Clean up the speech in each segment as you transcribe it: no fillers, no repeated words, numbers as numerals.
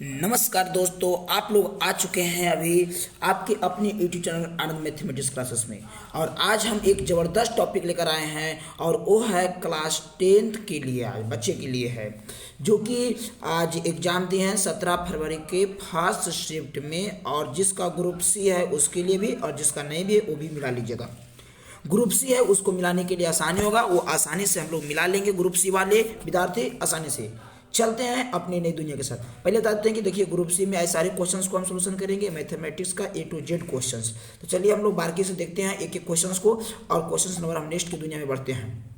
नमस्कार दोस्तों, आप लोग आ चुके हैं अभी आपके अपने यूट्यूब चैनल आनंद मैथमेटिक्स क्लासेस में। और आज हम एक ज़बरदस्त टॉपिक लेकर आए हैं और वो है क्लास 10th के लिए, आज बच्चे के लिए है, जो कि आज एग्ज़ाम दिए हैं 17 फरवरी के फर्स्ट शिफ्ट में। और जिसका ग्रुप सी है उसके लिए भी और जिसका नहीं भी है वो भी मिला लीजिएगा। ग्रुप सी है उसको मिलाने के लिए आसानी होगा, वो आसानी से हम लोग मिला लेंगे। ग्रुप सी वाले विद्यार्थी आसानी से चलते हैं अपनी नई दुनिया के साथ। पहले बताते हैं कि देखिए ग्रुप सी में ऐसे सारे क्वेश्चंस को हम सोल्यूशन करेंगे, मैथमेटिक्स का A to Z क्वेश्चंस। तो चलिए हम लोग बारीकी से देखते हैं एक एक क्वेश्चंस को और क्वेश्चंस नंबर हम नेक्स्ट की दुनिया में बढ़ते हैं।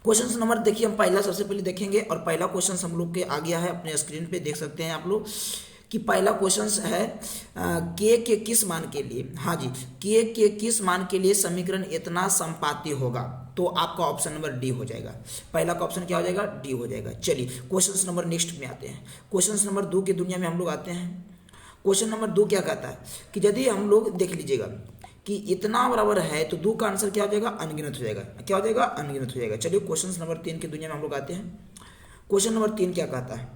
क्वेश्चन नंबर देखिए, हम पहला सबसे पहले देखेंगे और पहला क्वेश्चन हम लोग के आ गया है, अपने स्क्रीन पे देख सकते हैं आप लोग कि पहला क्वेश्चन है के किस मान के लिए, हाँ जी, के किस मान के लिए समीकरण इतना संपाती होगा। तो आपका ऑप्शन नंबर डी हो जाएगा। पहला का ऑप्शन क्या हो जाएगा, डी हो जाएगा। चलिए क्वेश्चन नंबर नेक्स्ट में आते हैं। क्वेश्चन नंबर 2 की दुनिया में हम लोग आते हैं। क्वेश्चन नंबर 2 क्या कहता है कि यदि हम लोग देख लीजिएगा कि इतना बराबर है तो 2 का आंसर क्या हो जाएगा, अनगिनत हो जाएगा। क्या हो जाएगा, अनगिनत हो जाएगा। चलिए क्वेश्चन नंबर 3 की दुनिया में हम लोग आते हैं। क्वेश्चन नंबर 3 क्या कहता है,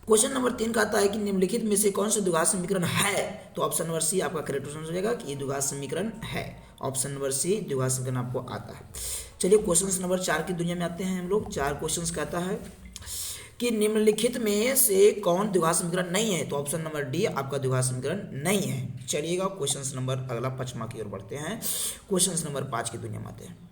क्वेश्चन नंबर 3 कहता है कि निम्नलिखित में से कौन सा द्विघात समीकरण है। तो ऑप्शन नंबर सी आपका करेक्ट ऑप्शन हो जाएगा कि ये द्विघात समीकरण है। ऑप्शन नंबर सी द्विघात समीकरण आपको आता है। चलिए क्वेश्चन नंबर 4 की दुनिया में आते हैं हम लोग। 4 क्वेश्चन कहता है कि निम्नलिखित में से कौन द्विघात समीकरण नहीं है। तो ऑप्शन नंबर डी आपका द्विघात समीकरण नहीं है। चलिएगा क्वेश्चन नंबर अगला 5वां की ओर बढ़ते हैं। क्वेश्चन नंबर 5 की दुनिया में आते हैं।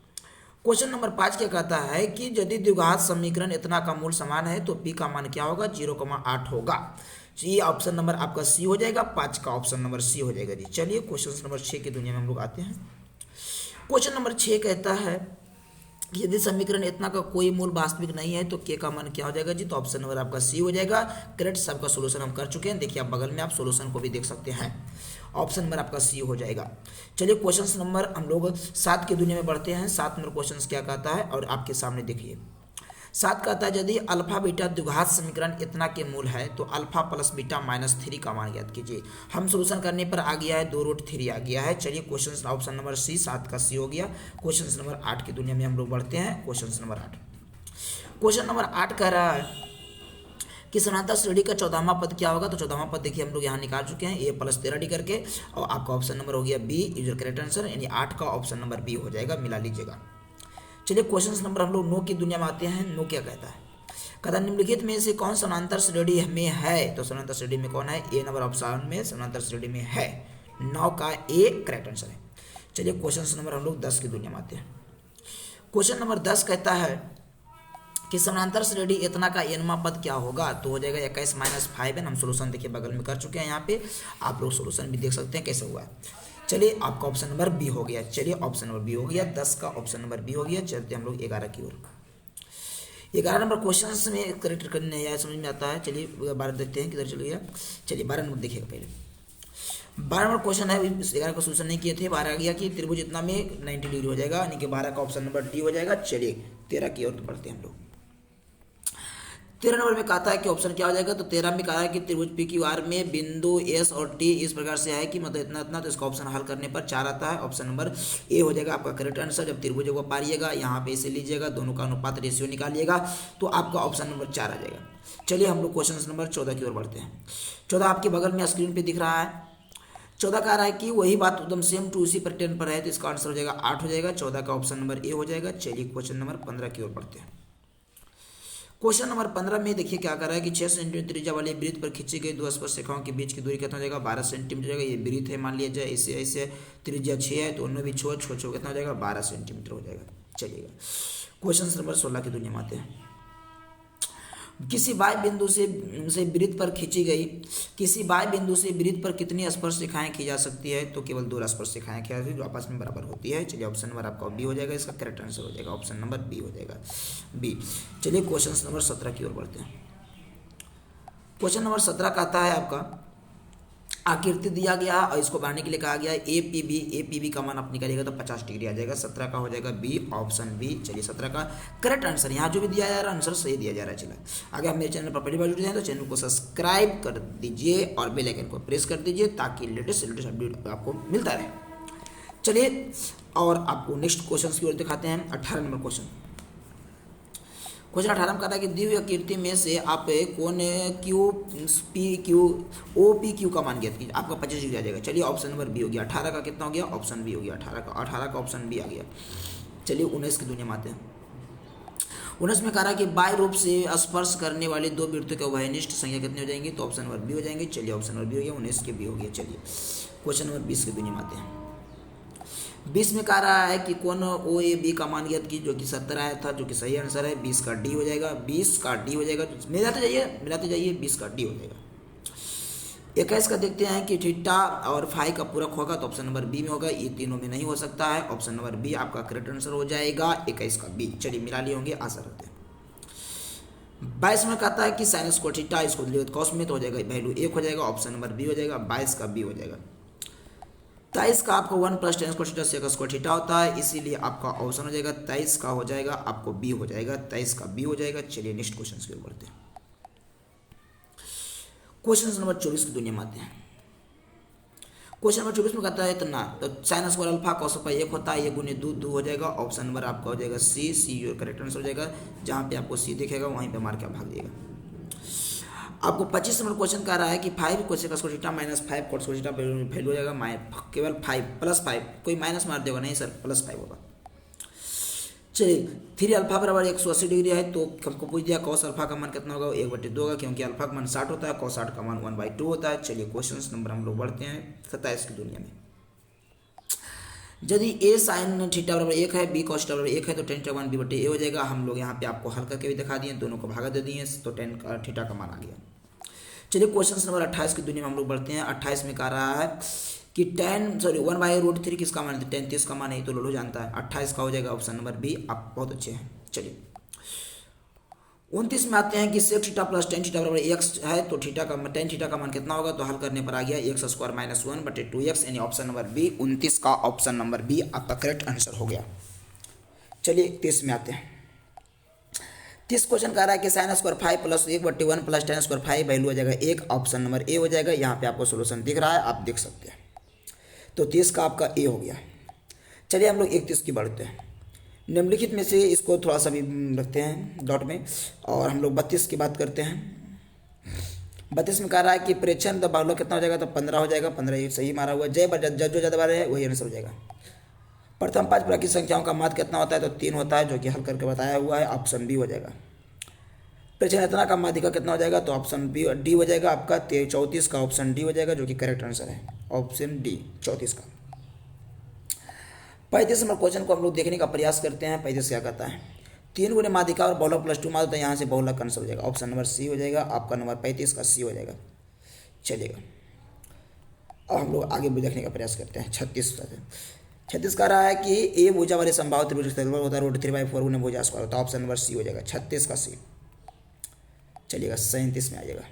क्वेश्चन नंबर 5 क्या कहता है कि यदि द्विघात समीकरण इतना का मूल समान है तो पी का मान क्या होगा, 0,8 होगा। ये ऑप्शन नंबर आपका सी हो जाएगा। 5 का ऑप्शन नंबर सी हो जाएगा जी। चलिए क्वेश्चन नंबर 6 की दुनिया में हम लोग आते हैं। क्वेश्चन नंबर 6 कहता है कि यदि समीकरण इतना का कोई मूल वास्तविक नहीं है तो के का मान क्या हो जाएगा जी। तो ऑप्शन नंबर आपका सी हो जाएगा। करेक्ट, सबका सोल्यूशन हम कर चुके हैं। देखिए आप बगल में आप सोल्यूशन को भी देख सकते हैं। ऑप्शन नंबर आपका सी हो जाएगा। चलिए क्वेश्चन नंबर हम लोग 7 की दुनिया में बढ़ते हैं। 7 नंबर क्वेश्चन क्या कहता है और आपके सामने देखिए। 7 कहता है यदि अल्फा बीटा द्विघात समीकरण इतना के मूल है तो अल्फा प्लस बीटा माइनस 3 का मान ज्ञात कीजिए। हम सोल्यूशन करने पर आ गया है 2√3 आ गया है। चलिए क्वेश्चन ऑप्शन नंबर सी, 7 का सी हो गया। क्वेश्चन नंबर 8 की दुनिया में हम लोग बढ़ते हैं। क्वेश्चन नंबर 8, क्वेश्चन नंबर 8 कह रहा है कि समांतर श्रेणी का 14वां पद क्या होगा। तो 14वां पद देखिए हम लोग यहाँ निकाल चुके हैं, a + 13d करके। और आपका ऑप्शन नंबर हो गया बी, यूजर करेक्ट आंसर, यानी 8 का ऑप्शन नंबर बी हो जाएगा, मिला लीजिएगा। चलिए क्वेश्चन नंबर हम लोग 9 की दुनिया में आते हैं। 9 क्या कहता है, कहता है निम्नलिखित में से कौन समांतर श्रेणी में है। तो समांतर श्रेणी में कौन है, ए नंबर ऑप्शन में समांतर श्रेणी में है। 9 का ए करेक्ट आंसर है। चलिए क्वेश्चन नंबर हम लोग 10 की दुनिया में आते हैं। क्वेश्चन नंबर 10 कहता है कि समांतर श्रेणी इतना का एनवां पद क्या होगा। तो हो जाएगा 21 - 5n। हम सोल्यूशन देखिए बगल में कर चुके हैं, यहाँ पे आप लोग सोल्यूशन भी देख सकते हैं कैसे हुआ है। चलिए आपका ऑप्शन नंबर बी हो गया। चलिए ऑप्शन नंबर बी हो गया, 10 का ऑप्शन नंबर बी हो गया। चलते हम लोग 11 की ओर। 11 नंबर क्वेश्चन में करेक्ट करने नहीं आया, समझ में आता है। चलिए 12 देखते हैं किधर चल गया। चलिए 12 नंबर देखिएगा पहले। 12 नंबर क्वेश्चन है, 11 का सोल्यूशन नहीं किए थे। 12 आ गया कि त्रिभुज इतना में 90 डिग्री हो जाएगा, यानी कि 12 का ऑप्शन नंबर डी हो जाएगा। चलिए 13 की ओर बढ़ते हैं हम लोग। 13 नंबर में कहता है कि ऑप्शन क्या हो जाएगा। तो 13 में कहा है कि त्रिभुज पी क्यू आर में बिंदु एस और टी इस प्रकार से है कि मतलब इतना इतना। तो इसका ऑप्शन हल करने पर 4 आता है। ऑप्शन नंबर ए हो जाएगा आपका करेक्ट आंसर। जब त्रिभुज को पारिएगा, यहाँ पे इसे लीजिएगा, दोनों का अनुपात रेशियो निकालिएगा, तो आपका ऑप्शन नंबर 4 आ जाएगा। चलिए हम लोग क्वेश्चन नंबर 14 की ओर बढ़ते हैं। 14 आपके बगल में स्क्रीन पर दिख रहा है। 14 कह रहा है कि वही बात एकदम सेम टू उसी पर 10 पर है, तो इसका आंसर हो जाएगा 8 हो जाएगा। 14 का ऑप्शन नंबर ए हो जाएगा। चलिए क्वेश्चन नंबर 15 की ओर बढ़ते हैं। क्वेश्चन नंबर 15 में देखिए क्या कर रहा है कि 6 सेंटीमीटर त्रिज्या वाली वृत्त पर खींची गई 2 स्पर्श रेखाओं के बीच की दूरी कितना हो जाएगा, 12 सेंटीमीटर हो जाएगा। ये वृत्त है, मान लिया जाए इसे ऐसे त्रिज्या 6 है, तो उनमें भी छो कितना हो जाएगा, 12 सेंटीमीटर हो जाएगा। चलिएगा क्वेश्चन नंबर 16 की दुनिया में आते हैं। किसी बाह्य बिंदु से वृत्त पर खींची गई किसी बाह्य बिंदु से वृत्त पर कितनी स्पर्श रेखाएं की जा सकती है। तो केवल 2 स्पर्श रेखाएं खींची जाती है जो आपस में बराबर होती है। चलिए ऑप्शन नंबर आपका बी हो जाएगा, इसका करेक्ट आंसर हो जाएगा। ऑप्शन नंबर बी हो जाएगा, बी। चलिए क्वेश्चन नंबर 17 की ओर बढ़ते हैं। क्वेश्चन नंबर 17 कहता है आपका आकृति दिया गया और इसको बनाने के लिए कहा गया है ए पी बी का मान आप निकालिएगा तो 50 डिग्री आ जाएगा। 17 का हो जाएगा बी, ऑप्शन बी। चलिए 17 का करेक्ट आंसर, यहाँ जो भी दिया जा रहा है आंसर सही दिया जा रहा है। चलिए आगे आप मेरे चैनल पर पहली बार जुड़े हैं तो चैनल को सब्सक्राइब कर दीजिए और बेल आइकन को प्रेस कर दीजिए ताकि लेटेस्ट अपडेट आपको मिलता रहे। चलिए और आपको नेक्स्ट क्वेश्चन की ओर दिखाते हैं। 18 नंबर क्वेश्चन। क्वेश्चन 18 में कहा था कि दी हुई आकृति में से आप कौन Q P Q O P Q का मान ज्ञात कीजिए। आपका 25 डिग्री आ जाएगा। चलिए ऑप्शन नंबर बी हो गया। 18 का कितना हो गया? ऑप्शन बी हो गया। 18 का ऑप्शन बी आ गया। चलिए 19 की दुनिया में आते हैं। 19 में कहा रहा कि बाह्य रूप से स्पर्श करने वाले दो वृत्तों के उभयनिष्ठ संख्या कितनी हो जाएंगी? तो ऑप्शन नंबर बी हो जाएंगे। चलिए ऑप्शन नंबर बी हो गया। 19 के बी हो गया। चलिए क्वेश्चन नंबर 20 की दुनिया में आते हैं। 20 में कहा रहा है कि कौन ओ ए बी का मान ज्ञात की, जो कि 70 आया था, जो कि सही आंसर है। 20 का डी हो जाएगा। 20 का डी हो जाएगा। मिलाते जाइए 20 का डी हो जाएगा। 21 का देखते हैं कि थीटा और फाई का पूरक होगा, तो ऑप्शन नंबर बी में होगा। ये तीनों में नहीं हो सकता है। ऑप्शन नंबर बी आपका करेक्ट आंसर हो जाएगा। 21 का बी। चलिए मिला लिए होंगे, आशा करते हैं। 22 में कहता है कि साइनस को थीटा इसको कॉस में, तो हो जाएगा वैल्यू 1 हो जाएगा। ऑप्शन नंबर बी हो जाएगा। 22 का बी हो जाएगा। 23 का आपका 1 + tan square theta sec square theta होता है, इसीलिए आपका ऑप्शन हो जाएगा 23 का हो जाएगा, आपको बी हो जाएगा। 23 का बी हो जाएगा। चलिए नेक्स्ट क्वेश्चन की ओर बढ़ते हैं। क्वेश्चन नंबर 24 की दुनिया में आते हैं। क्वेश्चन नंबर 24 में कहता है इतना, तो sine square alpha cos pi 1 होता है, ये गुने 2 हो जाएगा। ऑप्शन नंबर आपका हो जाएगा सी योर करेक्ट आंसर हो जाएगा। जहाँ पे आपको सी दिखेगा वहीं पे मार के भाग देगा। आपको 25 नंबर क्वेश्चन कह रहा है कि 5 cosec square theta -5 cot square theta value हो जाएगा केवल 5 +5, कोई माइनस मार देगा नहीं सर, +5 होगा। चलिए 3 अल्फा बराबर 180 डिग्री है, तो हमको पूछ दिया कॉस अल्फा का मान कितना होगा? 1/2 होगा, क्योंकि अल्फा का मान 60 होता है, कॉस 60 का मान 1/2 होता है। चलिए क्वेश्चन नंबर हम लोग बढ़ते हैं 27 की दुनिया में। यदि ए साइन थीटा बराबर 1 है, बी कॉस थीटा बराबर 1 है, तो tan थीटा मान b/a हो जाएगा। हम लोग यहाँ पे आपको हल करके भी दिखा दिए, दोनों को भागा दे दिए, तो tan थीटा का मान आ गया। चलिए क्वेश्चन नंबर 28 की दुनिया में हम लोग बढ़ते हैं। 28 में कह रहा है कि 1/√3 किसका मान है? tan 30 का मान है, तो लोलो जानता है। 28 का हो जाएगा ऑप्शन नंबर बी। आप बहुत अच्छे हैं। चलिए 29 में आते हैं कि sec थीटा + tan थीटा बराबर x है, तो tan थीटा का मान कितना होगा? तो हल करने पर आ गया x² - 1/2x, यानी ऑप्शन नंबर बी। 29 का ऑप्शन नंबर बी आपका करेक्ट आंसर हो गया। चलिए 30 में आते हैं। 30 क्वेश्चन कह रहा है कि sin square 5 + 1/1 + tan square 5 value हो जाएगा 1, ऑप्शन नंबर ए हो जाएगा। यहाँ पे आपको सोल्यूशन दिख रहा है, आप देख सकते हैं। तो 30 का आपका ए हो गया। चलिए हम लोग 31 की बढ़ते हैं। निम्नलिखित में से इसको थोड़ा सा भी रखते हैं डॉट में, और हम लोग 32 की बात करते हैं। 32 में कह रहा है कि प्रेक्षण द बाहुल्य कितना हो जाएगा? तो 15 हो जाएगा। 15 ये सही मारा हुआ है। जो ज़्यादा बार है वही आंसर हो जाएगा। प्रथम 5 प्राकृतिक संख्याओं का माध्य कितना होता है? तो 3 होता है, जो कि हल करके बताया हुआ है। ऑप्शन बी हो जाएगा। प्रेक्षण इतना का माध्यिका कितना हो जाएगा? तो ऑप्शन बी डी हो जाएगा आपका। 34 का ऑप्शन डी हो जाएगा, जो कि करेक्ट आंसर है। ऑप्शन डी 34 का। 35 नंबर क्वेश्चन को हम लोग देखने का प्रयास करते हैं। 35 क्या कहता है? 3 गुने माध्यिका और बहुलक +2 माध्यिका, यहाँ से बहुलक आंसर हो जाएगा। ऑप्शन नंबर सी हो जाएगा आपका। नंबर 35 का सी हो जाएगा। चलिएगा अब हम लोग आगे भी देखने का प्रयास करते हैं। 36 कह रहा है कि ए भुजा वाले संभावित त्रिभुज होता है √3/4 गुने भुजा स्क्वायर होता है। ऑप्शन नंबर सी हो जाएगा। 36 का सी। चलिएगा 37 में आ जाएगा।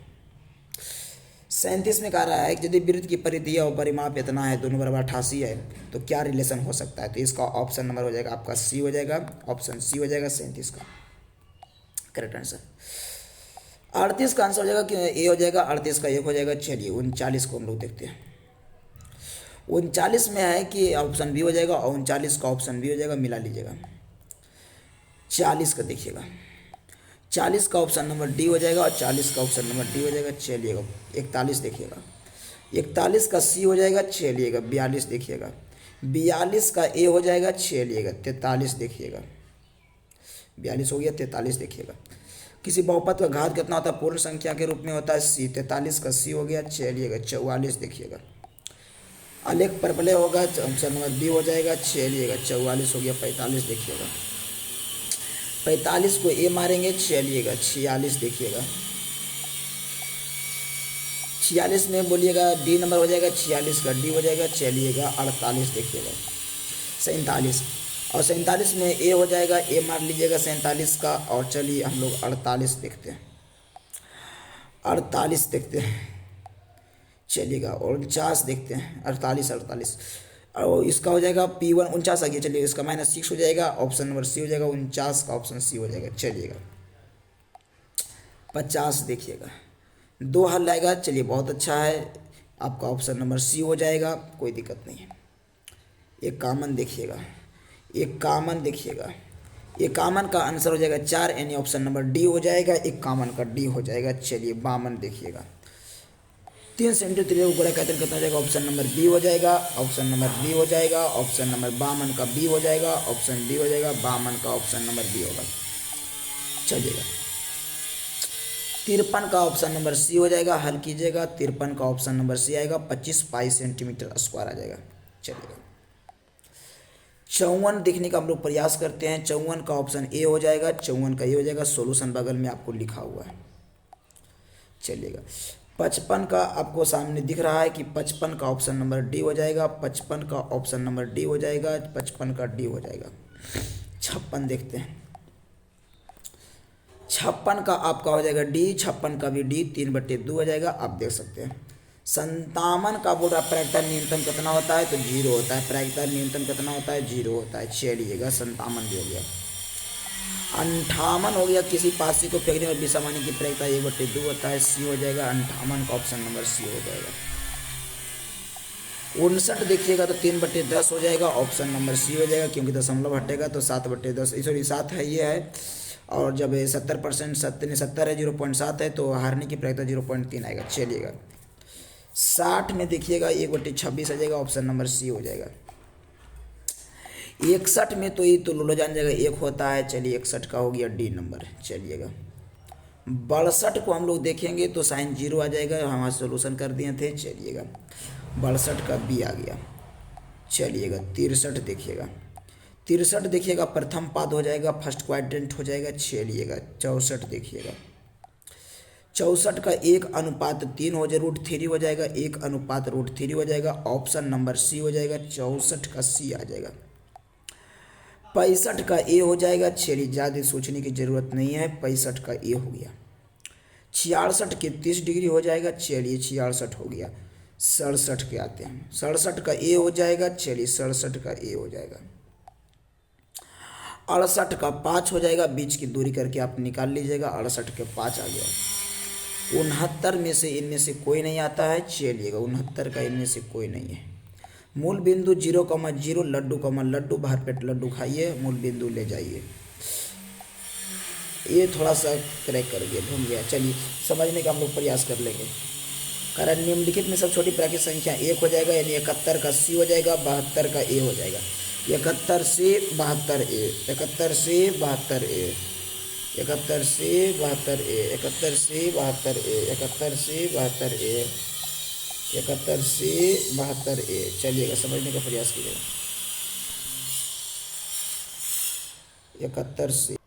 37 में कह रहा है कि यदि वृत्त की परिधि और परिमाप इतना है, दोनों बराबर 88 है, तो क्या रिलेशन हो सकता है? तो इसका ऑप्शन नंबर हो जाएगा आपका सी हो जाएगा। ऑप्शन सी हो जाएगा 37 का करेक्ट आंसर। 38 का आंसर हो जाएगा कि ए हो जाएगा। 38 का 1 हो जाएगा। चलिए 39 को हम लोग देखते हैं। 39 में है कि ऑप्शन बी हो जाएगा, और 39 का ऑप्शन बी हो जाएगा। मिला लीजिएगा। 40 का देखिएगा। 40 का ऑप्शन नंबर डी हो जाएगा, और 40 का ऑप्शन नंबर डी हो जाएगा। चलिएगा 41 देखिएगा। 41 का सी हो जाएगा। चलिएगा 42 देखिएगा। 42 का ए हो जाएगा। चलिएगा 43 देखिएगा। 42 हो गया। 43 देखिएगा। किसी बहुपद का घात कितना होता है? पूर्ण संख्या के रूप में होता है सी। 43 का सी हो गया। चलिएगा 44 देखिएगा। अलेख परपले होगा, ऑप्शन नंबर बी हो जाएगा। चलिएगा 44 हो गया। 45 देखिएगा। 45 को ए मारेंगे। चलिएगा 46 देखिएगा। 46 में बोलिएगा डी नंबर हो जाएगा। 46 का डी हो जाएगा। चलिएगा 48 देखिएगा। 47 और 47 में ए हो जाएगा। ए मार लीजिएगा 47 का। और चलिए हम लोग 48 देखते हैं। 48 देखते हैं। चलिएगा 49 देखते हैं। 48 और इसका हो जाएगा P1 49 आ गया। चलिए इसका -6 हो जाएगा। ऑप्शन नंबर सी हो जाएगा। 49 का ऑप्शन सी हो जाएगा। चलिएगा 50 देखिएगा। 2 हल आएगा। चलिए बहुत अच्छा है, आपका ऑप्शन नंबर सी हो जाएगा, कोई दिक्कत नहीं है। एक कामन देखिएगा। 51 का आंसर हो जाएगा 4, यानी ऑप्शन नंबर डी हो जाएगा। 51 का डी हो जाएगा। चलिए 52 देखिएगा, 3 से इंटू 3 गुणा कहते हैं कितना हो जाएगा, ऑप्शन नंबर बी हो जाएगा। ऑप्शन नंबर बी हो जाएगा। ऑप्शन नंबर 52 का बी हो जाएगा। ऑप्शन बी हो जाएगा। 52 का ऑप्शन नंबर बी होगा। चलिएगा 53 का ऑप्शन नंबर सी हो जाएगा। हल कीजिएगा, 53 का ऑप्शन नंबर सी आएगा, 25 पाई सेंटीमीटर स्क्वायर आ जाएगा। चलिएगा 54 देखने का हम लोग प्रयास करते हैं। 54 का ऑप्शन ए हो जाएगा। 54 का ए हो जाएगा। सॉल्यूशन बगल में आपको लिखा हुआ है। चलिएगा 55 का आपको सामने दिख रहा है कि 55 का ऑप्शन नंबर डी हो जाएगा। 55 का ऑप्शन नंबर डी हो जाएगा। 55 का डी हो जाएगा। 56 देखते हैं। 56 का आपका हो जाएगा डी। 56 का भी डी, 3/2 हो जाएगा। आप देख सकते हैं 57 का बोल रहा प्रायिकता न्यूनतम कितना होता है, तो 0 होता है। प्रायिकता न्यूनतम कितना होता है, 0 होता है। चलिएगा 57 भी हो गया। 58 हो गया, किसी पासी को फेंकने और विषमानी की प्रायिकता 1/2 होता है। सी हो जाएगा। 58 का ऑप्शन नंबर सी हो जाएगा। 59 देखिएगा तो 3/10 हो जाएगा। ऑप्शन नंबर सी हो जाएगा, क्योंकि दशमलव हटेगा तो 7/10, सॉरी 7 है, ये है। और जब 70% 70 है, 0.7 है, तो हारने की प्रायिकता 0.3 आएगा। चलिएगा 60 में देखिएगा 1/26 आ जाएगा। ऑप्शन नंबर सी हो जाएगा। 61 में तो ये तो लो जान जाएगा, 1 होता है। चलिए 61 का हो गया डी नंबर। चलिएगा 62 को हम लोग देखेंगे तो साइन 0 आ जाएगा। हम सोल्यूशन कर दिए थे। चलिएगा 62 का बी आ गया। चलिएगा 63 देखिएगा। 63 देखिएगा प्रथम पाद हो जाएगा, फर्स्ट क्वाड्रेंट हो जाएगा। चलिएगा 64 देखिएगा। 64 का 1/3 हो जाएगा, √3 हो जाएगा। 1/√3 हो जाएगा। ऑप्शन नंबर सी हो जाएगा। 64 का सी आ जाएगा। 65 का ए हो जाएगा। चलिए ज़्यादा सोचने की ज़रूरत नहीं है। 65 का ए हो गया। 66 के 30 डिग्री हो जाएगा। चलिए 66 हो गया। 67 के आते हैं। 67 का ए हो जाएगा। चलिए 67 का ए हो जाएगा। 68 का 5 हो जाएगा। बीच की दूरी करके आप निकाल लीजिएगा। 68 के 5 आ गया। 69 में से इनमें से कोई नहीं आता है। चलिएगा 69 का इनमें से कोई नहीं है। मूल बिंदु 0,0, लड्डू भरपेट लड्डू खाइए, मूल बिंदु ले जाइए। ये थोड़ा सा क्रैक कर गया, घूम गया। चलिए समझने का हम लोग प्रयास कर लेंगे। कारण निम्नलिखित में सब छोटी प्राकृतिक संख्या 1 हो जाएगा, यानी 71 का सी हो जाएगा। 72 का ए हो जाएगा। 71 से 72 ए, 71 से 72 ए, 71 से 72 ए, 71 से 72 ए, 71 से 72 ए, 71 से 72 ए। चलिएगा समझने का प्रयास कीजिएगा। 71 से,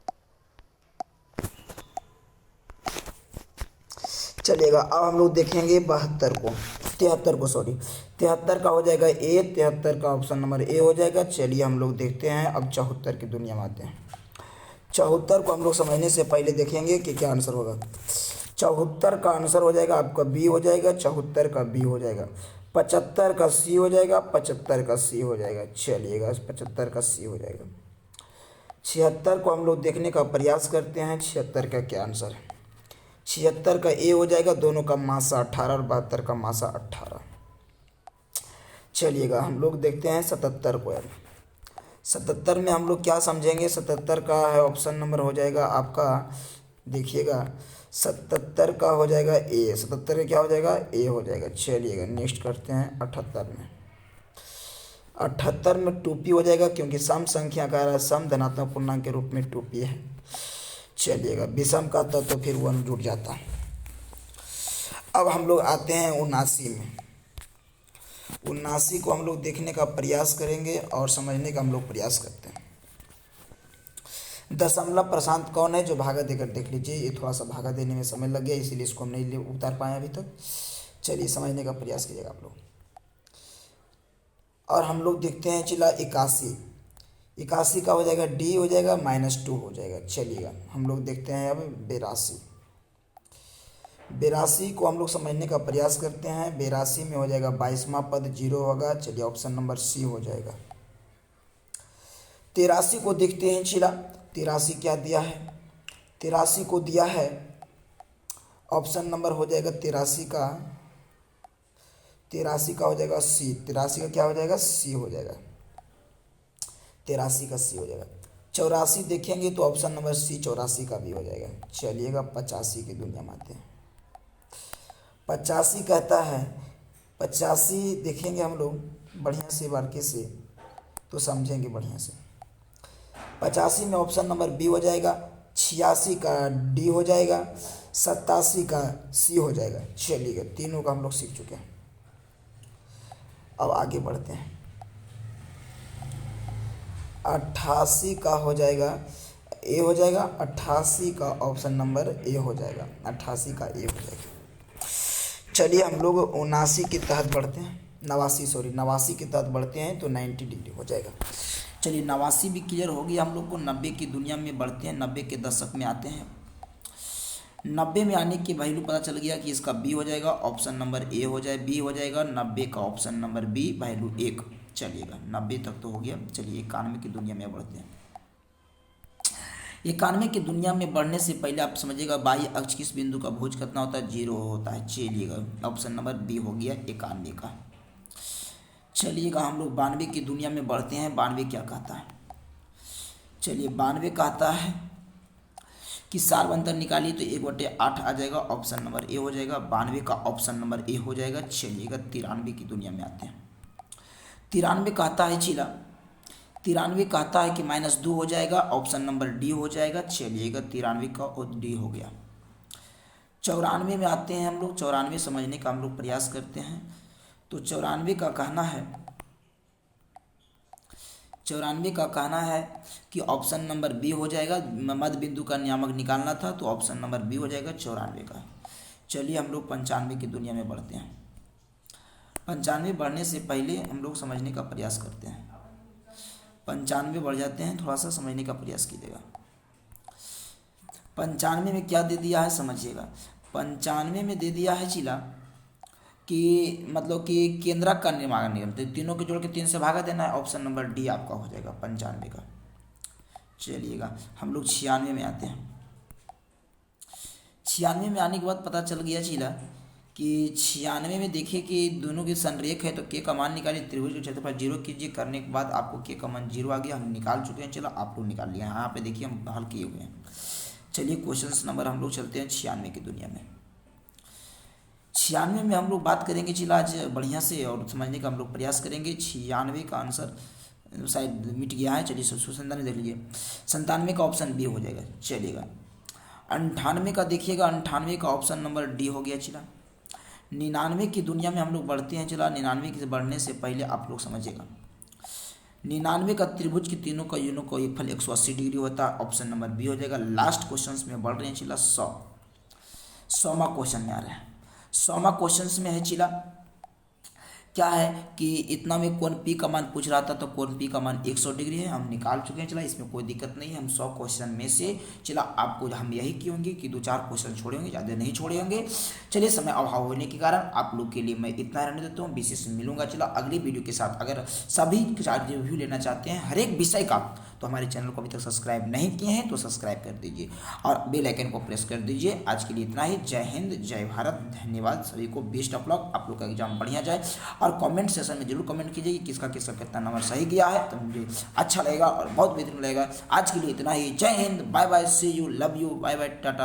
चलिएगा अब हम लोग देखेंगे 73 को, 73 को, सॉरी 73 का हो जाएगा ए। 73 का ऑप्शन नंबर ए हो जाएगा। चलिए हम लोग देखते हैं। अब 74 की दुनिया में आते हैं। 74 को हम लोग समझने से पहले देखेंगे कि क्या आंसर होगा। 74 का आंसर हो जाएगा आपका बी हो जाएगा। 74 का बी हो जाएगा। 75 का सी हो जाएगा। 75 का सी हो जाएगा। चलिएगा 75 का सी हो जाएगा। 76 को हम लोग देखने का प्रयास करते हैं। 76 का क्या आंसर है। 76 का ए हो जाएगा। दोनों का मासा 18 और 72 का मासा 18। चलिएगा हम लोग देखते हैं 77 को। 77 में हम लोग क्या समझेंगे। 77 का है ऑप्शन नंबर हो जाएगा आपका, देखिएगा 77 का हो जाएगा ए। 77 का क्या हो जाएगा, ए हो जाएगा। चलिएगा नेक्स्ट करते हैं 78 में। 78 में 2p हो जाएगा, क्योंकि सम संख्या का रहा सम धनात्मक पूर्णांक के रूप में 2p है। चलिएगा विषम का था तो फिर 1 जुड़ जाता। अब हम लोग आते हैं 79 में। 79 को हम लोग देखने का प्रयास करेंगे और समझने का हम लोग प्रयास करते हैं। दशमलव प्रशांत कौन है, जो भागा देकर देख लीजिए। ये थोड़ा सा भागा देने में समय लग गया, इसीलिए इसको हम नहीं उतार पाए अभी तक। चलिए समझने का प्रयास कीजिएगा आप लोग। और हम लोग देखते हैं चिला 81। 81 का हो जाएगा डी हो जाएगा, -2 हो जाएगा। चलिएगा हम लोग देखते हैं अब 82। 82 को हम लोग समझने का प्रयास करते हैं। 82 में हो जाएगा 22वां पद 0 होगा। चलिए ऑप्शन नंबर सी हो जाएगा। 83 को देखते हैं चिला। 83 क्या दिया है। 83 को दिया है ऑप्शन नंबर हो जाएगा 83 का हो जाएगा सी। 83 का क्या हो जाएगा, सी हो जाएगा। 83 का सी हो जाएगा। 84 देखेंगे तो ऑप्शन नंबर सी 84 का भी हो जाएगा। चलिएगा 85 की दुनिया में आते हैं। 85 कहता है, 85 देखेंगे हम लोग बढ़िया से बारीकी से तो समझेंगे बढ़िया से। 85 में ऑप्शन नंबर बी हो जाएगा, 86 का डी हो जाएगा, 87 का सी हो जाएगा। चलिएगा तीनों का हम लोग सीख चुके हैं। अब आगे बढ़ते हैं। 88 का हो जाएगा ए हो जाएगा, 88 का ऑप्शन नंबर ए हो जाएगा, 88 का ए हो जाएगा। चलिए हम लोग 79 के तहत बढ़ते हैं, 89 के तहत बढ़ते हैं तो 90 डिग्री हो जाएगा। चलिए 89 भी क्लियर हो गया हम लोग को। 90 की दुनिया में बढ़ते हैं, 90 के दशक में आते हैं। 90 में आने की वैल्यू पता चल गया कि इसका बी हो जाएगा, ऑप्शन नंबर ए हो जाए, बी हो जाएगा। 90 का ऑप्शन नंबर बी वैल्यू 1। चलिएगा 90 तक तो हो गया। चलिए 91 की दुनिया में बढ़ते हैं। 91 की दुनिया में बढ़ने से पहले आप समझिएगा बाह्य अक्ष किस बिंदु का भुज कितना होता है, 0 होता है। चलिएगा ऑप्शन नंबर बी हो गया 91 का। चलिएगा हम लोग 92 की दुनिया में बढ़ते हैं। 92 क्या कहता है? चलिए 92 कहता है कि सार अंतर निकालिए तो 1/8 आ जाएगा, ऑप्शन नंबर ए हो जाएगा। 92 का ऑप्शन नंबर ए हो जाएगा। चलिएगा 93 की दुनिया में आते हैं। 93 कहता है चिला, 93 कहता है कि -2 हो जाएगा, ऑप्शन नंबर डी हो जाएगा। चलिएगा 93 का और डी हो गया। 94 में आते हैं हम लोग। 94 समझने का हम लोग प्रयास करते हैं। तो 94 का कहना है, 94 का कहना है कि ऑप्शन नंबर बी हो जाएगा। मध्य बिंदु का नियामक निकालना था तो ऑप्शन नंबर बी हो जाएगा 94 का। चलिए हम लोग 95 की दुनिया में बढ़ते हैं। 95 बढ़ने से पहले हम लोग समझने का प्रयास करते हैं। 95 बढ़ जाते हैं, थोड़ा सा समझने का प्रयास कीजिएगा। 95 में क्या दे दिया है समझिएगा। 95 में दे दिया है चिला कि मतलब कि केंद्रक का निर्माण नियम, तो तीनों के जोड़ के 3 से भागा देना है, ऑप्शन नंबर डी आपका हो जाएगा 95 का। चलिएगा हम लोग 96 में आते हैं। 96 में आने के बाद पता चल गया चिला कि 96 में देखिए कि दोनों की संरेख है तो के का मान निकालिए, त्रिभुज के क्षेत्रफल 0 कीजिए। करने के बाद आपको के का मान 0 आ गया, हम निकाल चुके हैं। चलो आप लोग निकाल लिया, यहाँ पे देखिए हम हल किए हुए हैं। चलिए क्वेश्चन नंबर हम लोग चलते हैं 96 की दुनिया में। 96 में हम लोग बात करेंगे चिला आज बढ़िया से और समझने का हम लोग प्रयास करेंगे। 96 का आंसर शायद मिट गया है। चलिए 97 देख लीजिए, 97 का ऑप्शन बी हो जाएगा। चलिएगा 98 का देखिएगा, 98 का ऑप्शन नंबर डी हो गया चिला। 99 की दुनिया में हम लोग बढ़ते हैं चिला। 99 के बढ़ने से पहले आप लोग समझिएगा 99 का त्रिभुज की तीनों का यूनिट का एक फल 180 डिग्री होता है, ऑप्शन नंबर बी हो जाएगा। लास्ट क्वेश्चन में बढ़ रहे हैं चिला 100वां क्वेश्चन में आ रहे हैं। 100वां क्वेश्चन में है चिला क्या है कि इतना में कोण पी का मान पूछ रहा था तो कोण पी का मान 100 डिग्री है, हम निकाल चुके हैं। चला इसमें कोई दिक्कत नहीं है। हम 100 क्वेश्चन में से चला आपको हम यही किए होंगे कि 2-4 क्वेश्चन छोड़े होंगे, ज़्यादा नहीं छोड़े होंगे। चलिए समय अभाव होने के कारण आप लोग के लिए मैं इतना रहने देता हूँ। विशेष मिलूंगा चला अगली वीडियो के साथ। अगर सभी रिव्यू लेना चाहते हैं हर एक विषय का तो हमारे चैनल को अभी तक सब्सक्राइब नहीं किए हैं तो सब्सक्राइब कर दीजिए और बेल आइकन को प्रेस कर दीजिए। आज के लिए इतना ही। जय हिंद, जय भारत, धन्यवाद सभी को। बेस्ट ऑफ लक, आप लोग का एग्जाम बढ़िया जाए। और कमेंट सेशन में जरूर कमेंट कीजिए कि किसका कितना नंबर सही गया है, तो मुझे अच्छा लगेगा और बहुत बेहतरीन लगेगा। आज के लिए इतना ही। जय Hind, bye bye, see you, love you, bye bye, Tata.